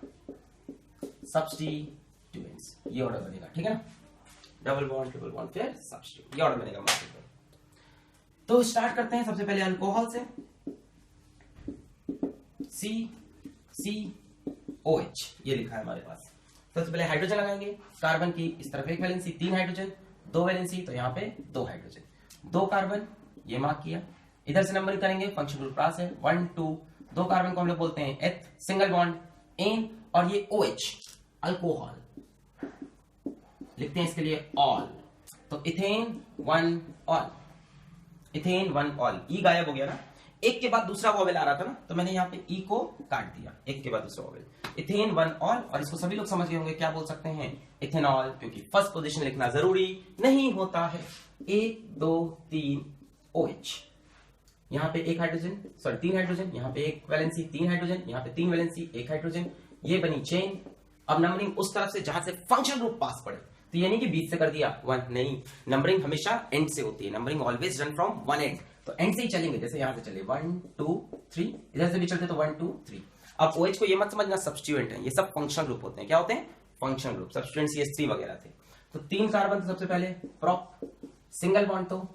सब्स्टिट्यूएंट्स, ये ऑर्डर बनेगा, ठीक है ना। डबल बॉन्ड, ट्रिपल बॉन्ड, फिर सब्स्टिट्यूएंट, ये ऑर्डर बनेगा। तो स्टार्ट करते हैं सबसे पहले अल्कोहल से, COH ये लिखा है हमारे पास। सबसे पहले हाइड्रोजन लगाएंगे, कार्बन की इस तरफ एक वैलेंसी, 3 हाइड्रोजन, 2 वैलेंसी, तो यहाँ पे 2 हाइड्रोजन, 2 कार्बन, ये मार्क किया। इधर से नंबरिंग करेंगे, फंक्शन ग्रुप क्लास है 1 2, 2 कार्बन को हम लोग बोलते हैं एथ, सिंगल बॉन्ड एन, और ये OH अल्कोहल लिखते हैं इसके लिए ऑल, तो इथेन 1 ऑल, इथेन 1 ऑल, ई गायब हो गया ना, एक के बाद दूसरा वॉवेल आ रहा था ना, तो मैंने यहाँ पे ई को काट दिया, एक के बाद दूसरा वॉवेल, इथेन 1 ऑल। और इसको सभी लोग समझ गए होंगे, क्या बोल सकते हैं, इथेनॉल, क्योंकि फर्स्ट पोजीशन लिखना जरूरी नहीं होता है। 1 2 3 OH, यहाँ पे एक हाइड्रोजन, सॉरी 3 हाइड्रोजन, यहाँ पे एक वैलेंसी, 3 हाइड्रोजन, यहाँ पे 3 वैलेंसी, 1 हाइड्रोजन, ये बनी चेन। अब नंबरिंग उस तरफ से जहां से फंक्शन ग्रुप पास पड़े, तो ये नहीं कि बीच से कर दिया 1, नहीं, नंबरिंग हमेशा एंड से होती है, numbering always run from one and, तो एंड से ही चलेंगे, जैसे यहां से चले 1 2 3, इधर से भी चलते तो 1 2 3। अब OH को ये मत समझना सब्स्टिट्यूएंट है, ये सब फंक्शनल ग्रुप होते हैं। क्या होते हैं, फंक्शनल ग्रुप, सब्स्टिट्यूएंट CH3 वगैरह थे। तो 3 कार्बन, तो सबसे पहले प्रोप, सिंगल बॉन्ड तो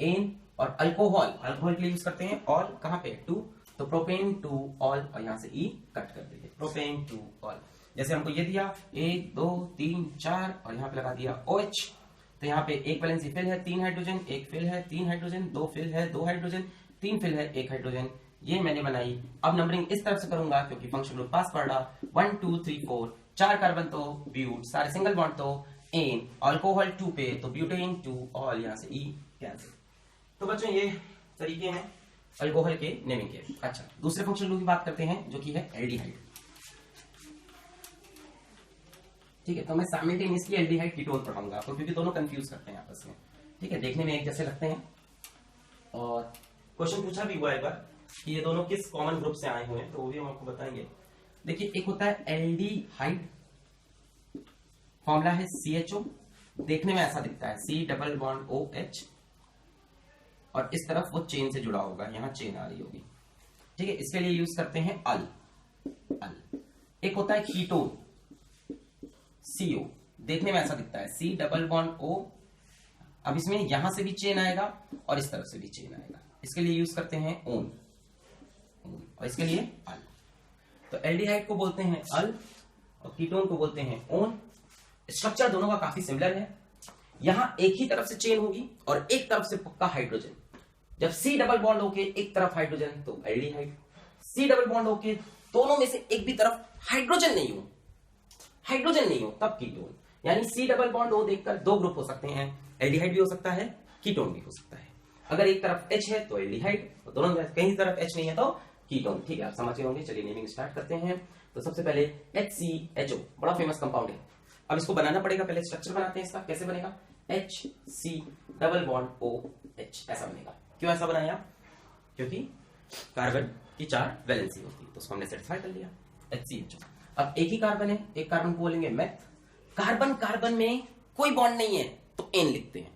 एन, और अल्कोहल के लिए यूज करते हैं ऑल, कहां पे 2, तो प्रोपेन 2 ऑल, और यहां से ई कट कर देंगे, प्रोपेन 2 ऑल। जैसे हमको ये दिया 1 2 3 4 और यहाँ पे लगा दिया OH, तो यहाँ पे एक वैलेंसी फिल है 3 हाइड्रोजन, एक फिल है 3 हाइड्रोजन, 2 फिल है 2 हाइड्रोजन, 3 फिल है 1 हाइड्रोजन। ये मैंने बनाई। अब नंबरिंग इस तरफ से करूंगा क्योंकि फंक्शन ग्रुप पास पड़ रहा। 1 2 3 4, 4 कार्बन तो ब्यूट, सारे सिंगल बॉन्ड तो एन, अल्कोहल 2 पे तो ब्यूटेन 2, और यहाँ से ई कैंसिल। तो बच्चों ये तरीके हैं अल्कोहल के नेमिंग के। अच्छा, दूसरे फंक्शन ग्रुप की बात करते हैं जो कि है एल्डिहाइड। ठीक है, तो मैं साइमल्टेनियसली एल्डिहाइड कीटोन पढ़ाऊंगा आपको क्योंकि दोनों कंफ्यूज करते हैं आपस में। ठीक है, देखने में एक जैसे लगते हैं और क्वेश्चन पूछा भी हुआ एक बार कि ये दोनों किस कॉमन ग्रुप से आए हुए हैं, तो वो भी हम आपको बताएंगे। देखिए, एक होता है एल्डिहाइड, फॉर्मूला है CHO, देखने में ऐसा दिखता है C डबल बॉन्ड OH, और इस तरफ वो चेन से जुड़ा होगा, यहां चेन आ रही होगी। ठीक है, इसके लिए यूज करते हैं अल। एक होता है कीटोन CO, देखने में ऐसा दिखता है C डबल बॉन्ड O, अब इसमें यहां से भी चेन आएगा और इस तरफ से भी चेन आएगा, इसके लिए यूज करते हैं ओन, और इसके लिए अल। तो एल्डिहाइड को बोलते हैं अल और कीटोन को बोलते हैं ओन। स्ट्रक्चर दोनों का काफी सिमिलर है। यहां एक ही तरफ से चेन होगी और एक तरफ से पक्का हाइड्रोजन। जब C डबल बॉन्ड होके एक तरफ हाइड्रोजन तो एल्डिहाइड, C डबल बॉन्ड होके दोनों में से एक भी तरफ हाइड्रोजन नहीं हो तब कीटोन। यानी C डबल बॉन्ड O देखकर दो ग्रुप हो सकते हैं, एल्डिहाइड भी हो सकता है, कीटोन भी हो सकता है। अगर एक तरफ H है तो एल्डिहाइड, और दोनों में कहीं तरफ H नहीं है तो कीटोन। ठीक है, आप समझ गए होंगे। चलिए नेमिंग स्टार्ट करते हैं। तो सबसे पहले HCHO बड़ा फेमस कंपाउंड है। अब इसको बनाना पड़ेगा, पहले स्ट्रक्चर बनाते हैं इसका। कैसे बनेगा? HC डबल बॉन्ड OH ऐसा बनेगा। क्यों ऐसा बनाया? क्योंकि कार्बन की 4 वैलेंसी होती है, तो उसको हमने सेटिस्फाई कर लिया। HCHO। अब एक ही कार्बन है, एक कार्बन को बोलेंगे मेथ। कार्बन कार्बन में कोई बॉन्ड नहीं है तो एन लिखते हैं।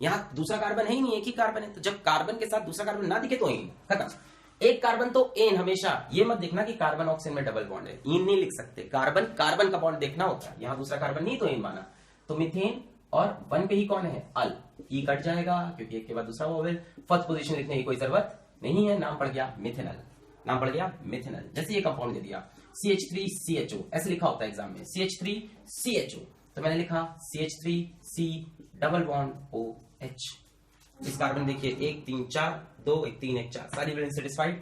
यहां दूसरा कार्बन है ही नहीं, एक ही कार्बन है, तो जब कार्बन के साथ दूसरा कार्बन ना दिखे तो एन, खत्म। एक कार्बन तो एन हमेशा। ये मत देखना कि कार्बन ऑक्सीजन में डबल बॉन्ड है, इन नहीं लिख सकते। कार्बन कार्बन का बॉन्ड देखना होता है। यहां दूसरा कार्बन नहीं तो एन माना, तो मीथेन, और 1 पे ही कौन है? अल। ई कट जाएगा क्योंकि एक के बाद दूसरा वोवेल। फर्स्ट पोजीशन लिखने की कोई जरूरत नहीं है, नाम पड़ गया मिथेनॉल, नाम पड़ गया मिथेनॉल। जैसे ये कंपाउंड दे दिया CH3CHO, ऐसे लिखा होता है एग्जाम में CH3CHO, तो मैंने लिखा CH3C डबल बॉन्ड OH। इस कार्बन देखिए 1 3 4 2 1 3 1 4 सारी वैलेंस सेटिस्फाइड।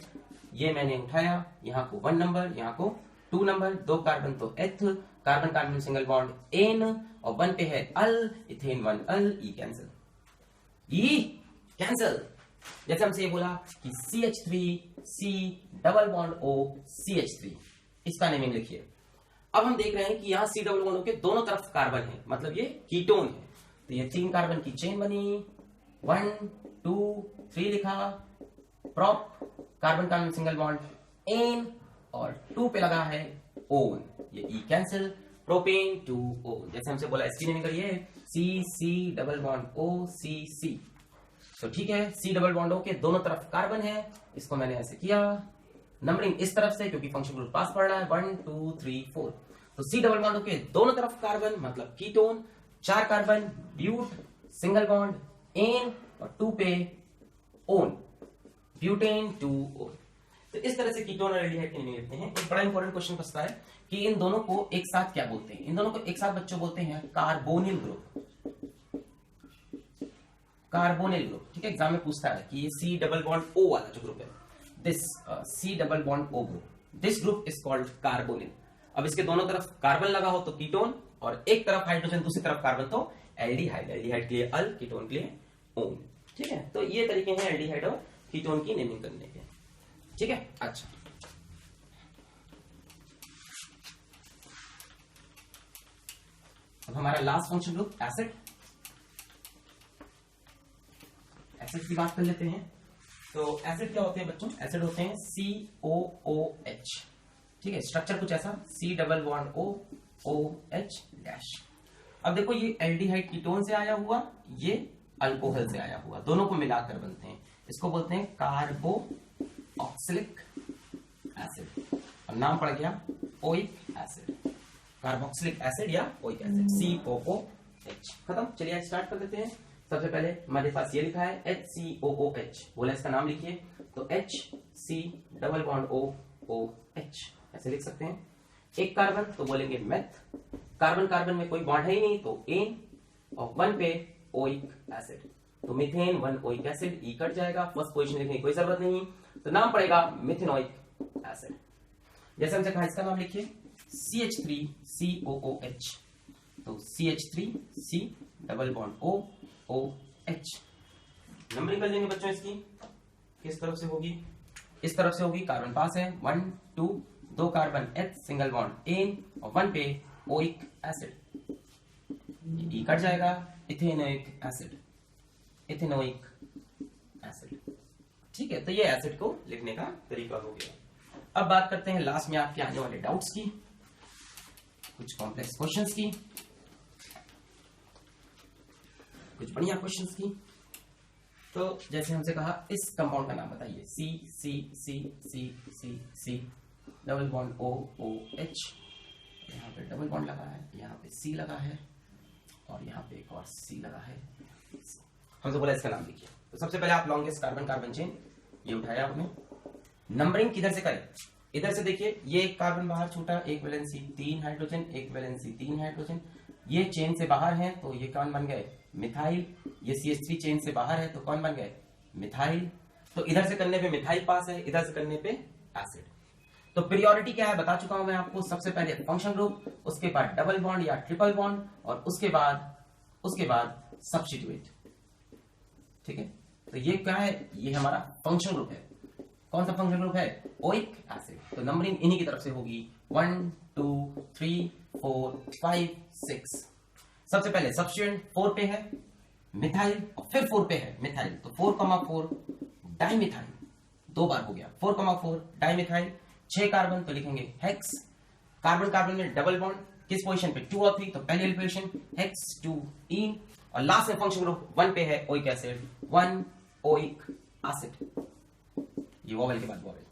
ये मैंने उठाया, यहाँ को 1 नंबर, यहाँ को 2 नंबर, 2 कार्बन तो eth, carbon carbon single bond ane, और 1 पे है al, ethane 1 al, E cancel, E cancel. जैसे हमसे ये बोला कि CH3C double bond O CH3, इसका नेमिंग लिखिए। अब हम देख रहे हैं कि यहाँ C डबल बॉन्ड O के दोनों तरफ कार्बन है, मतलब ये कीटोन है। तो ये 3 कार्बन की चेन बनी, 1 2 3 लिखा, prop carbon carbon single bond ane, और 2 पे लगा है ओन, ये ई कैंसिल, प्रोपेन 2 O। जैसे हमसे बोला इसकी नेमिंग करिए C double bond O C। तो ठीक है, C डबल बॉन्ड O के दोनों तरफ कार्बन है, इसको मैंने ऐसे किया। नंबरिंग इस तरफ से क्योंकि फंक्शन ग्रुप पास पड़ रहा है, 1 2 3 4। तो C डबल बॉन्ड O के दोनों तरफ कार्बन मतलब ketone, 4 carbon but, single bond ane, और 2 पे ओन, ब्यूटेन 2 O। तो इस तरह से कीटोन और एल्डिहाइड की नेमिंग लिखते हैं। एक बड़ा इंपॉर्टेंट क्वेश्चन फंसता है कि इन दोनों को एक साथ क्या बोलते हैं? इन दोनों को एक साथ बच्चों बोलते हैं कार्बोनिल ग्रुप। कार्बोनिल ग्रुप, ठीक है, एग्जाम में पूछता है कि ये C डबल बॉन्ड O वाला जो ग्रुप है, this C double bond O group, this group is called carbonyl. अब इसके दोनों तरफ कार्बन लगा हो तो कीटोन, और एक तरफ हाइड्रोजन दूसरी तरफ कार्बन तो एल्डिहाइड। एल्डिहाइड के लिए अल, कीटोन के लिए ओन। ठीक है, तो ये तरीके हैं एल्डिहाइड और कीटोन की नेमिंग करने के। ठीक है, अच्छा, अब हमारा last function group acid. Acid की बात कर लेते हैं। तो एसिड क्या होते हैं बच्चों? एसिड होते हैं COOH। ठीक है, स्ट्रक्चर कुछ ऐसा, C double bond O OH dash. अब देखो ये एल्डिहाइड कीटोन से आया हुआ, ये अल्कोहल से आया हुआ, दोनों को मिलाकर बनते हैं। इसको बोलते हैं कार्बो ऑक्सिलिक एसिड, और नाम पड़ गया ओइक एसिड, कार्बोक्सिलिक एसिड या ओइक एसिड, COOH। खत्म। चलिए स्टार्ट कर देते हैं। सबसे पहले हमारे पास ये लिखा है HCOOH, बोला इसका नाम लिखिए, तो HC डबल बॉन्ड OOH ऐसे लिख सकते हैं। एक कार्बन तो बोलेंगे मेथ, कार्बन कार्बन में कोई बॉन्ड है ही नहीं तो एन, और 1 पे ओइक एसिड, तो methane 1 oic acid, E cut जाएगा, फर्स्ट पोजीशन लिखने की कोई जरूरत नहीं, तो नाम पड़ेगा मिथेनोइक एसिड। जैसे हमसे कहा इसका नाम लिखिए CH3COOH, तो CH3C double bond OOH। Numbering कर लेंगे बच्चों इसकी, किस तरफ से होगी, इस तरफ से होगी, कार्बन पास है 1 2, 2 carbon H single bond ane, और 1 पे ओइक एसिड, ई कट जाएगा, इथेनोइक एसिड, इथेनोइक एसिड। ठीक है, तो ये एसिड को लिखने का तरीका हो गया। अब बात करते हैं लास्ट में आपके आने वाले डाउट्स की, कुछ कॉम्प्लेक्स क्वेश्चंस की, कुछ बढ़िया क्वेश्चंस की। तो जैसे हमसे कहा इस कंपाउंड का नाम बताइए, C C C C C C double bond O O H, यहाँ पे डबल बॉन्ड लगा है, यहाँ पे सी लगा है, और यहाँ पे एक और सी लगा है। हमसे बोला इसका नाम लिखिए। तो सबसे पहले आप लॉन्गेस्ट कार्बन कार्बन चेन ये उठाया आपने। नंबरिंग किधर से करें, इधर से देखिए, ये एक कार्बन बाहर छूटा, एक वैलेंसी 3 हाइड्रोजन, एक वैलेंसी 3 हाइड्रोजन, ये चेन से बाहर है तो ये कौन बन गए, मिथाइल। ये CH3 चेन से बाहर है तो कौन बन गए, मिथाइल। तो इधर से करने पे मिथाइल पास है, इधर से करने पे एसिड। तो प्रियोरिटी क्या है बता चुका हूं मैं आपको, सबसे पहले फंक्शन ग्रुप, उसके बाद डबल बॉन्ड या ट्रिपल बॉन्ड, और उसके बाद सब्स्टिट्यूट। ठीक है, तो ये क्या है, ये हमारा फंक्शन ग्रुप है। कौन सा फंक्शन ग्रुप है, ओइक एसिड। तो नंबरिंग इन्हीं की तरफ से होगी 1 2 3 4 5 6। सबसे पहले सब्स्टिट्यूएंट 4 पे है मिथाइल, और फिर 4 पे है मिथाइल, तो 4,4 डाइमिथाइल, 2 बार हो गया 4,4 डाइमिथाइल। 6 कार्बन तो लिखेंगे हेक्स, कार्बन कार्बन में डबल बॉन्ड किस पोजीशन पे, 2 और 3, तो पहली पोजीशन हेक्स 2 इन, और लास्ट में फंक्शन ग्रुप 1 पे है ओइक एसिड, 1 ओइक एसिड। ये वोवेल के बाद वोवेल।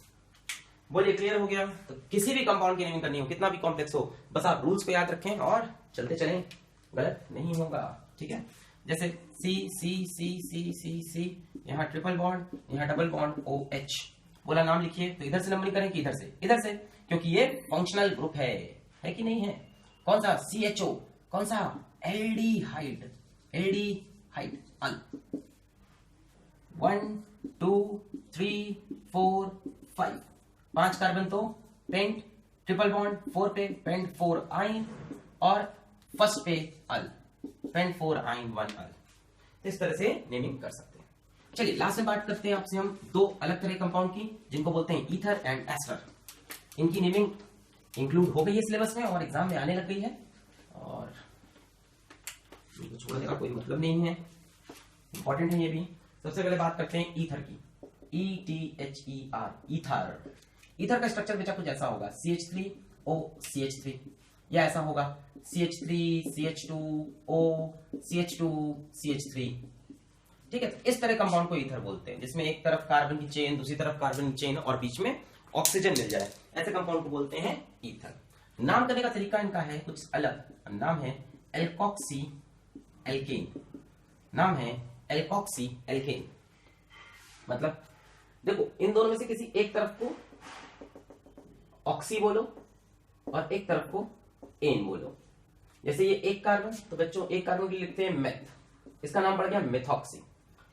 बोलिए क्लियर हो गया। तो किसी भी कंपाउंड की नेमिंग करनी हो, कितना भी कॉम्प्लेक्स हो, बस आप रूल्स को याद रखें और चलते चलें, गलत नहीं होगा। ठीक है, जैसे सी सी सी सी सी सी, यहाँ ट्रिपल बॉन्ड, यहाँ डबल बॉन्ड OH, बोला नाम लिखिए। तो इधर से नंबरिंग करें कि इधर से, इधर से, क्योंकि ये फंक्शनल ग्रुप है कि नहीं है। कौन सा, CHO, कौन सा, एल्डिहाइड, एल्डिहाइड अल। 1 2 3 4 5, 5 कार्बन तो पेंट, ट्रिपल बॉन्ड 4 पे पेंट 4 आइन, और फर्स्ट पे अल, पेंट 4 आइन 1 अल। इस तरह से नेमिंग कर सकते हैं। चलिए लास्ट में बात करते हैं आपसे हम 2 अलग तरह कंपाउंड की, जिनको बोलते हैं ईथर एंड एस्टर। इनकी नेमिंग इंक्लूड हो गई है सिलेबस में और एग्जाम में आने लग गई है, और इनको छोड़ने का कोई मतलब नहीं है, इंपॉर्टेंट है ये भी। सबसे पहले बात करते हैं ईथर की, ETHER, ईथर। ईथर का स्ट्रक्चर बेटा कुछ ऐसा होगा, CH3O CH3, या ऐसा होगा CH3 CH2O CH2 CH3। ठीक है, तो इस तरह कंपाउंड को ईथर बोलते हैं, जिसमें एक तरफ कार्बन की चेन, दूसरी तरफ कार्बन की चेन, और बीच में ऑक्सीजन मिल जाए, ऐसे कंपाउंड को बोलते हैं ईथर। नाम करने का तरीका इनका है कुछ अलग, नाम है एल्कोक्सी एल्केन, नाम है एल्कोक्सी एल्केन। मतलब देखो, इन दोनों में से किसी एक तरफ को ऑक्सी बोलो और एक तरफ को एन बोलो। जैसे ये एक कार्बन, तो बच्चों एक कार्बन के लिए लिखते हैं मेथ, इसका नाम पड़ गया मेथॉक्सी।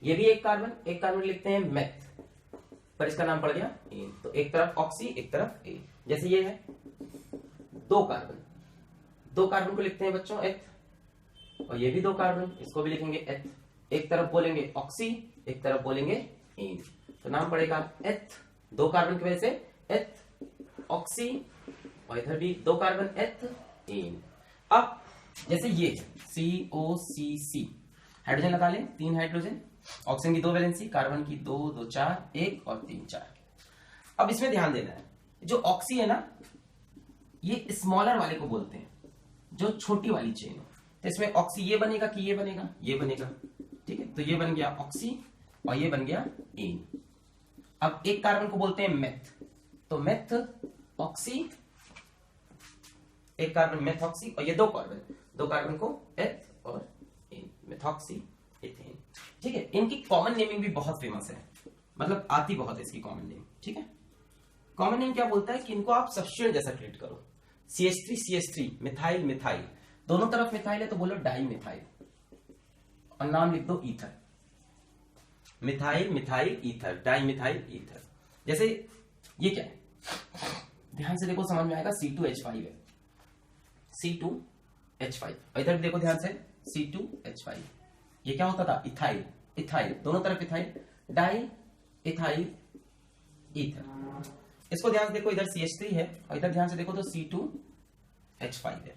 ये भी एक कार्बन लिखते हैं मेथ, पर इसका नाम पड़ गया एन। तो एक तरफ ऑक्सी, एक तरफ एन। जैसे ये है 2 कार्बन को लिखते हैं बच्चों एथ, और ये भी 2 कार्बन, इसको भी लिखेंगे एथ। एक तरफ बोलेंगे ऑक्सी, एक तरफ बोलेंगे एन, तो नाम पड़ेगा एथ। 2 कार्बन की वजह से एथ ऑक्सी, और इधर भी 2 कार्बन एथ एन। अब जैसे ये COCC, हाइड्रोजन लगा लें, 3 हाइड्रोजन, ऑक्सीजन की 2 वैलेंसी, कार्बन की 2 2 4 1 और 3 4। अब इसमें ध्यान देना है, जो ऑक्सी है ना, ये स्मॉलर वाले को बोलते हैं, जो छोटी वाली चेन हो। तो इसमें ऑक्सी ये बनेगा कि ये बनेगा, ये बनेगा। ठीक है, तो ये बन गया ऑक्सी और ये बन गया एन। अब एक कार्बन को बोलते हैं मेथ, तो मेथ ऑक्सी, एक कार्बन मेथॉक्सी, और ये 2 कार्बन को एथ और एन, मेथॉक्सी एथेन। ठीक है, इनकी कॉमन नेमिंग भी बहुत फेमस है, मतलब आती बहुत है इसकी कॉमन नेम। ठीक है, कॉमन नेम क्या बोलता है कि इनको आप सब्स्टिट्यूएंट जैसा ट्रीट करो। CH3 मिथाइल मिथाइल, दोनों तरफ मिथाइल है तो बोलो डाई मिथाइल, और नाम लिख दो ether, methyl methyl ether, di methyl ether. जैसे ये क्या है, ध्यान से देखो समझ में आएगा, C2H5 है, C2H5, और इधर देखो ध्यान से C2H5, ये क्या होता था, इथाइल, इथाइल, दोनों तरफ इथाइल, डाई इथाइल ईथर। इसको ध्यान से देखो, इधर CH3 है और इधर ध्यान से देखो तो C2H5 है,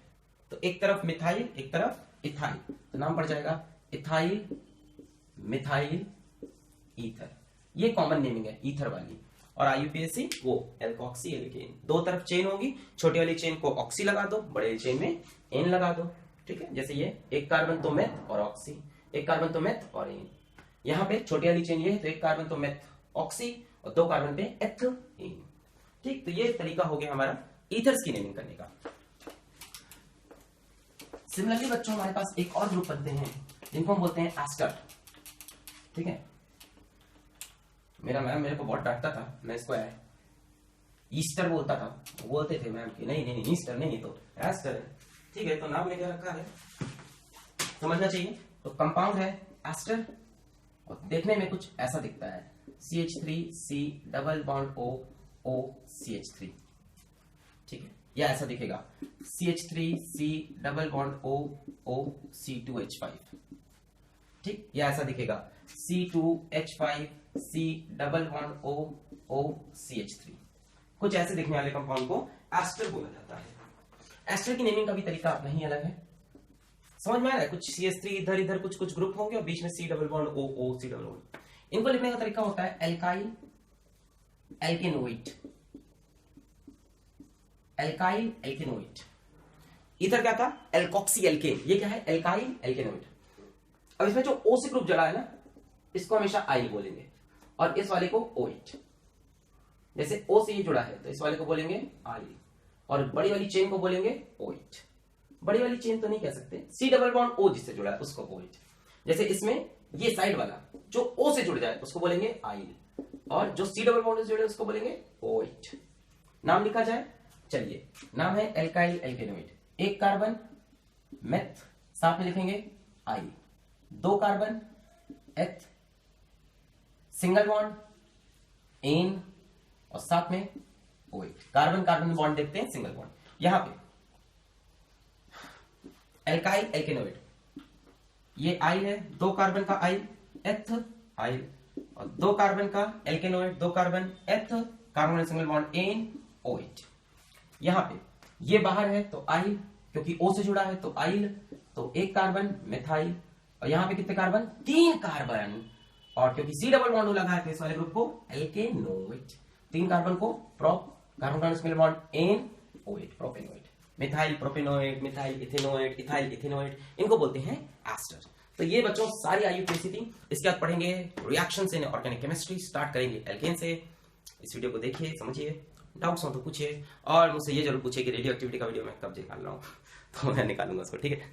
तो एक तरफ मिथाइल एक तरफ इथाइल, तो नाम पड़ जाएगा इथाइल मिथाइल ईथर। ये कॉमन नेमिंग है ईथर वाली। और IUPAC वो एल्कोक्सी एल्केन, दो तरफ चेन होगी, छोटी वाली चेन को ऑक्सी लगा दो, बड़े वाली चेन में एन लगा दो, ठीक है। जैसे ये एक कार्बन तो मेथ और ऑक्सी, एक कार्बन तो मेथ और एन, यहाँ पे छोटी वाली चेन ये है तो एक कार्बन तो मेथ ऑक्सी और दो कार्बन पे एथेन, ठीक। तो ये तरीका हो गया हमारा ईथर्स की नेमिंग करने का। सिमिलरली बच्चों हमारे पास एक और ग्रुप बनते हैं जिनको हम बोलते हैं एस्टर, ठीक है। मेरा मैम मेरे को बहुत डांटता था, मैं इसको ईस्टर बोलता था, बोलते थे मैम कि नहीं नहीं ईस्टर नहीं, तो एस्टर है, ठीक है। तो नाम लेके रखा है, समझना चाहिए। तो कंपाउंड है एस्टर और देखने में कुछ ऐसा दिखता है, CH3C double bond O O CH3, ठीक है, या ऐसा दिखेगा CH3C double bond O O C2H5, ठीक, या ऐसा दिखेगा C2H5 C double bond O O CH3। कुछ ऐसे दिखने वाले कंपाउंड को एस्टर बोला जाता है। एस्टर की नेमिंग का भी तरीका अपना ही अलग है, समझ में आ रहा है। कुछ CH3 इधर इधर कुछ कुछ ग्रुप होंगे और बीच में C double bond O O C double bond. इनको लिखने का तरीका होता है एल्काइल एल्केनोइट, एल्काइल एल्केनोइट। इधर क्या था, एल्कोक्सी एल्केन, ये क्या है, एल्काइल एल्केनोइट। अब इसमें जो O से ग्रुप जड़ा है ना, इसको हमेशा आइल बोलेंगे और इस वाले को ओइट। जैसे O से ये जुड़ा है तो इस वाले को बोलेंगे आइल और बड़ी वाली चेन को बोलेंगे ओइट। बड़ी वाली चेन तो नहीं कह सकते, C डबल बॉन्ड O जिससे जुड़ा है उसको ओइट। जैसे इसमें ये साइड वाला जो O से जुड़ जाए उसको बोलेंगे आइल और जो C डबल बॉन्ड से जुड़े उसको बोलेंगे ओइट। नाम लिखा जाए, चलिए नाम है एल्काइल एल्केनोइड। एक कार्बन मेथ, साथ में लिखेंगे आइल, दो कार्बन एथ, सिंगल बॉन्ड एन और साथ में ओइट। कार्बन कार्बन बॉन्ड देखते हैं, सिंगल बॉन्ड। यहां पे एल्काइल एल्केनोइड, ये आइल है, दो कार्बन का आइल एथ आइल और दो कार्बन का एल्केनोइड, दो कार्बन एथ, कार्बन सिंगल बॉन्ड एन ओइट। यहां पे ये बाहर है तो आइल, क्योंकि O से जुड़ा है तो आइल, तो एक कार्बन मिथाइल और यहां पे कितने कार्बन, तीन कार्बन, और क्योंकि C डबल बॉन्ड लगा है तो इस वाले ग्रुप को एल्केनोइट। तीन कार्बन को prop, carbon single bond an oate, propanoate. Methyl propanoate, methyl ethanoate, ethyl ethanoate, इनको बोलते हैं एस्टर। तो ये बच्चों सारी IUPAC थी। इसके बाद पढ़ेंगे reactions in organic chemistry, start करेंगे एल्केन से। इस वीडियो को देखिए, समझिए, डाउट्स हो तो पूछिए और मुझसे ये जरूर पूछिए कि रेडियो एक्टिविटी का वीडियो मैं कब निकाल रहा हूँ तो मैं निकालूंगा उसको, ठीक है।